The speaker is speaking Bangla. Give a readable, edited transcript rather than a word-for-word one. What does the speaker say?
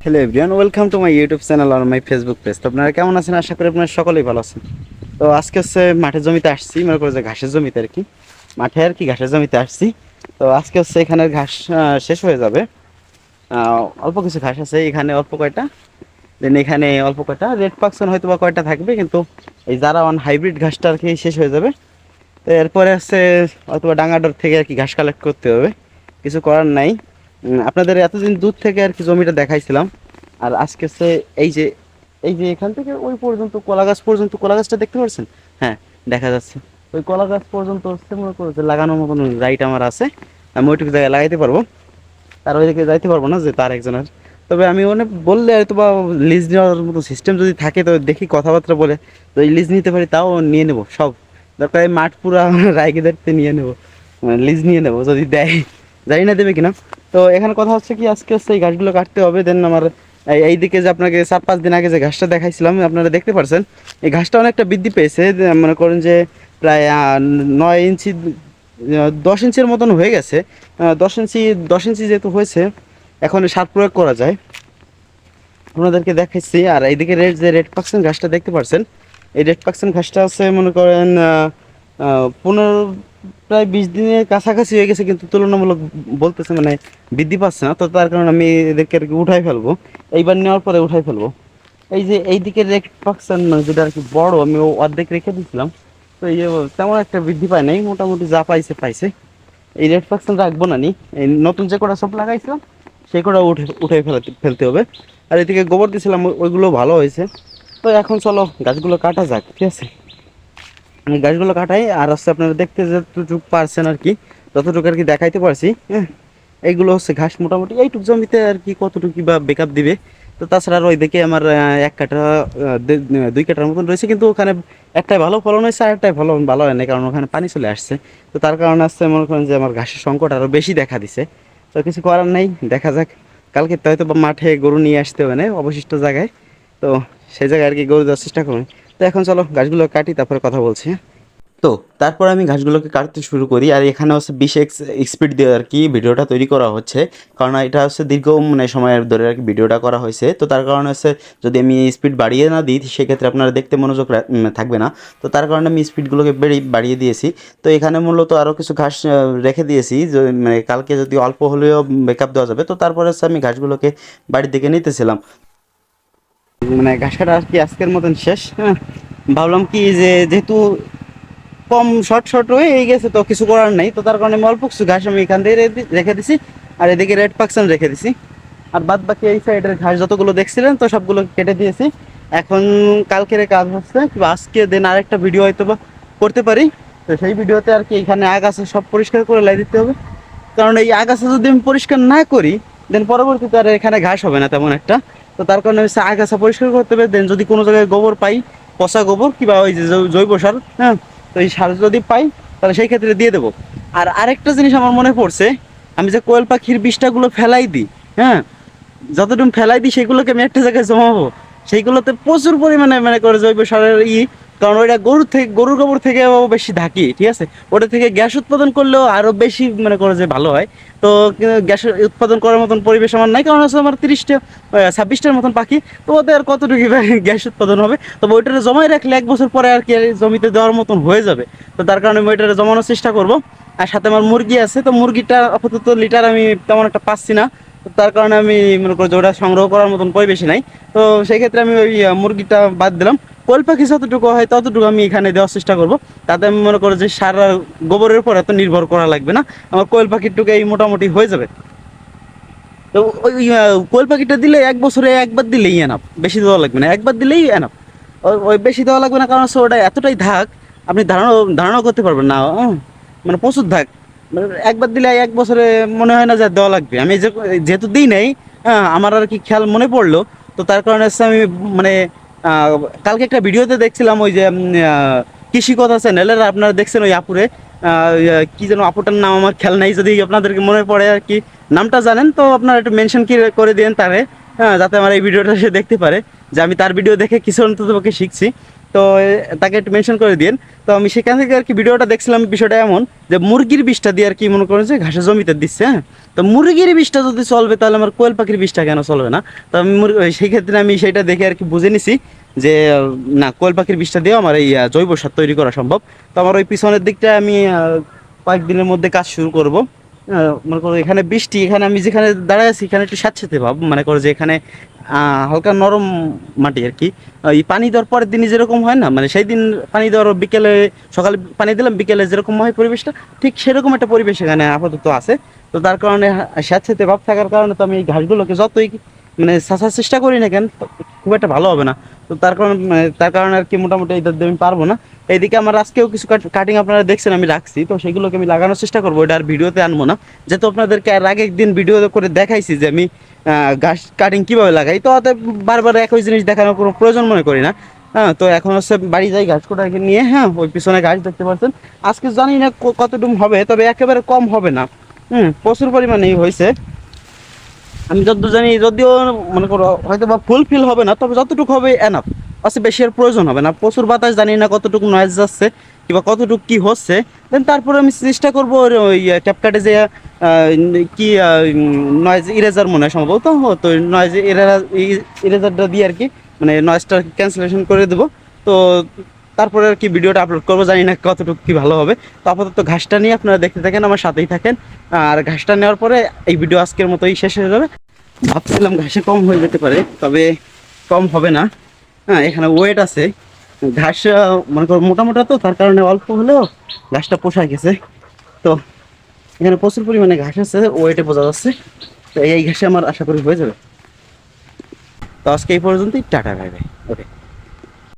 Hello everyone, welcome to my YouTube channel আর মাই ফেসবুক পেজ। তো আপনারা কেমন আছেন? আশা করি আপনারা সকলেই ভালো আছেন। তো আজকে হচ্ছে মাঠের জমিতে আসছি, মনে করে যে ঘাসের জমিতে আর কি, মাঠে আর কি ঘাসের জমিতে আসছি। তো আজকে হচ্ছে এখানে ঘাস শেষ হয়ে যাবে। অল্প কিছু ঘাস আছে এখানে, অল্প কয়টা, দেন এখানে অল্প কয়টা রেড পাকসন হয়তো বা কয়টা থাকবে, কিন্তু এই যারা অন হাইব্রিড ঘাসটা আর কি শেষ হয়ে যাবে। তো এরপরে হচ্ছে হয়তো বা ডাঙাডোর থেকে আর কি ঘাস কালেক্ট করতে হবে, কিছু করার নাই। আপনাদের এতদিন দূর থেকে আর কি জমিটা দেখাইছিলাম। আর আজকে হচ্ছে এই যে এই যে এখান থেকে ওই পর্যন্ত কলা গাছ পর্যন্ত, কলা গাছটা দেখতে পাচ্ছেন? হ্যাঁ, দেখা যাচ্ছে। ওই কলা গাছ পর্যন্ত হচ্ছে মনে করো যে লাগানোর মতন রাইট আমার আছে, আমি ওইটুকু জায়গায় লাগাইতে পারবো। তার ওইদিকে যাইতে পারবো না যে তার একজনের। তবে আমি মানে বললে হয়তো বা লিজ নেওয়ার মতো সিস্টেম যদি থাকে তো দেখি কথাবার্তা বলে যদি লিজ নিতে পারি তাও নিয়ে নেবো সব। দরকার এই মাঠ পুরা রায়গেদারতে নিয়ে নেবো, লিজ নিয়ে নেবো যদি দেয়। জানি না দেবে কিনা। তো এখানে কথা হচ্ছে কি, আজকে হচ্ছে এই ঘাসগুলো কাটতে হবে। দেন আমার এইদিকে যে আপনাকে 4-5 দিন আগে যে ঘাসটা দেখাইছিলাম আপনারা দেখতে পারছেন, এই ঘাসটা অনেকটা বৃদ্ধি পেয়েছে। মনে করেন যে প্রায় 9 ইঞ্চি 10 ইঞ্চির মতন হয়ে গেছে। 10 ইঞ্চি 10 ইঞ্চি যেহেতু হয়েছে, এখন সার প্রয়োগ করা যায়, আপনাদেরকে দেখাচ্ছি। আর এইদিকে রেড পাকসেন ঘাসটা দেখতে পাচ্ছেন, এই রেড পাকসেন ঘাসটা আছে মনে করেন 15 প্রায় 20 দিনের কাছাকাছি হয়ে গেছে, কিন্তু তুলনামূলক বলতেছে মানে বৃদ্ধি পাচ্ছে না। তো তার কারণে আমি এদেরকে আর কি উঠাই ফেলবো, এইবার নেওয়ার পরে উঠাই ফেলবো। এই যে এইদিকে রেড পাকসেন যেটা আর কি বড়, আমি অর্ধেক রেখে দিয়েছিলাম। তো এই তেমন একটা বৃদ্ধি পায় নাই, মোটামুটি যা পাইছে পাইছে। এই রেড পাকসেন রাখবো না নি, এই নতুন যে কটা সব লাগাইছিলাম সেই কটা উঠে ফেলতে হবে। আর এদিকে গোবর দিয়েছিলাম, ওইগুলো ভালো হয়েছে। তো এখন চলো গাছগুলো কাটা যাক, ঠিক আছে? আমি গাছগুলো কাটাই আর হচ্ছে আপনারা দেখতে যতটুকু পারছেন আর কি, ততটুকু আর কি দেখাইতে পারছি। হ্যাঁ, এইগুলো হচ্ছে ঘাস মোটামুটি এইটুক জমিতে আর কি কতটুকু বা বেকআপ দিবে। তো তাছাড়া আর ওই দিকে আমার 1 কাঠা 2 কাঠার মতন রয়েছে, কিন্তু ওখানে একটাই ভালো ফলন হয়েছে আর একটাই ফলন ভালো হয় না, কারণ ওখানে পানি চলে আসছে। তো তার কারণে আসছে মনে করেন যে আমার ঘাসের সংকট আরও বেশি দেখা দিছে। তো কিছু করার নেই, দেখা যাক। কালকে তো হয়তো বা মাঠে গরু নিয়ে আসতে হবে না অবশিষ্ট জায়গায়, তো সেই জায়গায় আর কি গরু দেওয়ার চেষ্টা করুন। তো এখন চলো গাছগুলো কাটি, তারপরে কথা বলছি, হ্যাঁ? তো তারপর আমি ঘাসগুলোকে কাটতে শুরু করি। আর এখানে হচ্ছে 20x স্পিড দিয়ে আর কি ভিডিওটা তৈরি করা হচ্ছে, কারণ এটা হচ্ছে দীর্ঘ মানে সময়ের ধরে আর কি ভিডিওটা করা হয়েছে। তো তার কারণে হচ্ছে যদি আমি স্পিড বাড়িয়ে না দিই সেক্ষেত্রে আপনারা দেখতে মনোযোগ থাকবে না। তো তার কারণে আমি স্পিডগুলোকে বাড়িয়ে দিয়েছি। তো এখানে মূলত আরও কিছু ঘাস রেখে দিয়েছি, মানে কালকে যদি অল্প হলেও ব্যাকআপ দেওয়া যাবে। তো তারপরে হচ্ছে আমি ঘাসগুলোকে বাড়ির দিকে নিতেছিলাম। মানে ঘাস কাটা আর কি আজকের মতন শেষ, হ্যাঁ। ভাবলাম কি যে যেহেতু কম শর্ট হয়ে গেছে তো কিছু করার নাই, তো তার কারণে আমি অল্প কিছু ঘাস আমি এখান থেকে রেখে দিছি। আর এদিকে রেড পাকসন রেখে দিছি। আর বাদ বাকি এই সাইডের ঘাস যতগুলো দেখছিলেন তো সবগুলো কেটে দিয়েছি। এখন কালকের কাজ হচ্ছে কি, আজকে দিন আরেকটা ভিডিও হয়তো বা করতে পারি। তো সেই ভিডিওতে আর কি এখানে আগাছা সব পরিষ্কার করে লাই দিতে হবে, কারণ এই আগাছা যদি আমি পরিষ্কার না করি দেন পরবর্তীতে আর এখানে ঘাস হবে না তেমন একটা। তো তার কারণে হচ্ছে আগাছা পরিষ্কার করতে হবে। দেন যদি কোনো জায়গায় গোবর পাই, পচা গোবর কিংবা ওই যে জৈব সার, হ্যাঁ, তো এই সার যদি পাই তাহলে সেই ক্ষেত্রে দিয়ে দেবো। আর আরেকটা জিনিস আমার মনে পড়ছে, আমি যে কোয়েল পাখির বিষটাগুলো ফেলাই দিই, হ্যাঁ, যতটুকু ফেলাই দিই সেগুলোকে আমি একটা জায়গায় জমাবো। সেইগুলোতে প্রচুর পরিমাণে মানে করে জৈব সারের কারণ ওইটা গরুর গোবর থেকে বেশি ঢাকি, ঠিক আছে? ওটা থেকে গ্যাস উৎপাদন করলেও আরও বেশি মানে করে যে ভালো হয়। তো গ্যাস উৎপাদন করার মতন পরিবেশ আমার নাই, কারণ হচ্ছে আমার 30টা 26টার মতন পাখি। তো ওদের আর কতটুকু গ্যাস উৎপাদন হবে? তবে ওইটা জমাই রাখলে 1 বছর পরে আর কি জমিতে দেওয়ার মতন হয়ে যাবে। তো তার কারণে আমি ওইটা জমানোর চেষ্টা করব। আর সাথে আমার মুরগি আছে, তো মুরগিটা আপাতত লিটার আমি তেমন একটা পাচ্ছি না। তো তার কারণে আমি মনে করি যে ওটা সংগ্রহ করার মতন পরিবেশই নাই। তো সেই ক্ষেত্রে আমি ওই মুরগিটা বাদ দিলাম। কোয়েল পাখি যতটুকু হয় ততটুকু আমি এখানে দেওয়ার চেষ্টা করব। তাতে আমি মনে করি যে সার আর গোবরের উপর এত নির্ভর করা লাগবে না, আমার কোয়েল পাখিরটুকু এই মোটামুটি হয়ে যাবে। তো ওই কোয়েল পাখিটা দিলে 1 বছরে একবার দিলেই এনাফ, বেশি দেওয়া লাগবে না, একবার দিলেই এনাফ। ওই বেশি দেওয়া লাগবে না, কারণ হচ্ছে ওটা এতটাই ধাক আপনি ধারণা করতে পারবেন না। মানে প্রচুর ধাক, মানে একবার দিলে 1 বছরে মনে হয় না যে দেওয়া লাগবে। আমি যেহেতু দিই নাই, হ্যাঁ, আমার আর কি খেয়াল মনে পড়লো। তো তার কারণে হচ্ছে আমি মানে আহ, কালকে একটা ভিডিওতে দেখছিলাম ওই যে কৃষি কথা চ্যানেলের, আপনারা দেখছেন ওই আপুরে, কি যেন আপুটার নাম আমার খেয়াল নাই, যদি আপনাদেরকে মনে পড়ে আর কি নামটা জানেন তো আপনারা একটু মেনশন কি করে দিন তারে, হ্যাঁ, যাতে আমার এই ভিডিওটা সে দেখতে পারে যে আমি তার ভিডিও দেখে কিছু অন্তত ওকে শিখছি। তো তাকে একটু মেনশন করে দিন। তো আমি সেখান থেকে আর কি ভিডিওটা দেখছিলাম, বিষয়টা এমন যে মুরগির বিষটা দিয়ে আর কি মনে করেন যে ঘাসের জমিতে দিচ্ছে, হ্যাঁ। তো মুরগির বিষটা যদি চলবে তাহলে আমার কোয়েল পাখির বিষটা কেন চলবে না? তো আমি সেই ক্ষেত্রে আমি সেটা দেখে আর কি বুঝে নিছি যে না, কোয়েল পাখির বিষটা দিয়েও আমার এই জৈব সার তৈরি করা সম্ভব। তো আমার ওই পিছনের দিকটা আমি কয়েকদিনের মধ্যে কাজ শুরু করব। মনে করো এখানে বৃষ্টি, এখানে আমি যেখানে দাঁড়ায় আছি এখানে একটু স্যাঁতসেঁতে ভাব, মনে করো যে এখানে হালকা নরম মাটি আর কি। এই পানি দেওয়ার পরের দিনই যেরকম হয় না, মানে সেই দিন পানি দেওয়ার বিকেলে, সকালে পানি দিলাম, বিকেলে যেরকম হয় পরিবেশটা, ঠিক সেরকম একটা পরিবেশ এখানে আপাতত আছে। তো তার কারণে স্যাঁতসেঁতে ভাব থাকার কারণে তো আমি এই ঘাসগুলোকে যতই মানে ছাঁচার চেষ্টা করি না কেন, খুব একটা ভালো হবে না। তো তার কারণে আর কি মোটামুটি এই আমি পারবো না। এইদিকে আমার আজকেও কিছু কাটিং আপনারা দেখছেন আমি রাখছি, তো সেগুলোকে আমি লাগানোর চেষ্টা করবো, এটা আর ভিডিওতে আনবো না। যেহেতু আপনাদেরকে আর আগে একদিন ভিডিও করে দেখাইছি যে আমি ঘাস কাটিং কীভাবে লাগাই, তো অতএব বারবার একই জিনিস দেখানোর কোনো প্রয়োজন মনে করি না। হ্যাঁ, তো এখন হচ্ছে বাড়ি যাই ঘাস কোটাকে নিয়ে। হ্যাঁ, ওই পিছনে ঘাস দেখতে পাচ্ছেন, আজকে জানি না কতটুকু হবে, তবে একেবারে কম হবে না। প্রচুর পরিমাণেই হয়েছে। আমি যতদূর জানি, যদিও মনে করো হয়তো বা ফুলফিল হবে না, তবে যতটুকু হবে এনাফ। আচ্ছা, বেশি আর প্রয়োজন হবে না। প্রচুর বাতাস, জানি না কতটুকু নয়েজ যাচ্ছে কিংবা কতটুকু কি হচ্ছে। দেন তারপরে আমি চেষ্টা করবো ওই ক্যাপকাটে যে কি নয়েজ ইরেজার মনে হয় সম্ভবত, তো নয়েজ ইরেজারটা দিয়ে আর কি মানে নয়েজটা ক্যান্সেলেশন করে দেবো। তো তারপরে আর কি ভিডিওটা আপলোড করবো, জানি না কতটুকু কি ভালো হবে। তো আপাতত ঘাসটা নিয়ে আপনারা দেখতে থাকেন, আমার সাথেই থাকেন। আর ঘাসটা নেওয়ার পরে এই ভিডিও আজকের মতোই শেষ হয়ে যাবে। ভাবছিলাম ঘাসে কম হয়ে যেতে পারে, তবে কম হবে না। হ্যাঁ, এখানে ওয়েট আছে। ঘাস মনে করো মোটা মোটা, তো তার কারণে অল্প হলেও ঘাসটা পোষায় গেছে। তো এখানে প্রচুর পরিমাণে ঘাস আছে, ওয়েটে বোঝা যাচ্ছে। তো এই ঘাসে আমার আশা করি হয়ে যাবে। তো আজকে এই পর্যন্তই, টাটা, বাই বাই। ওকে।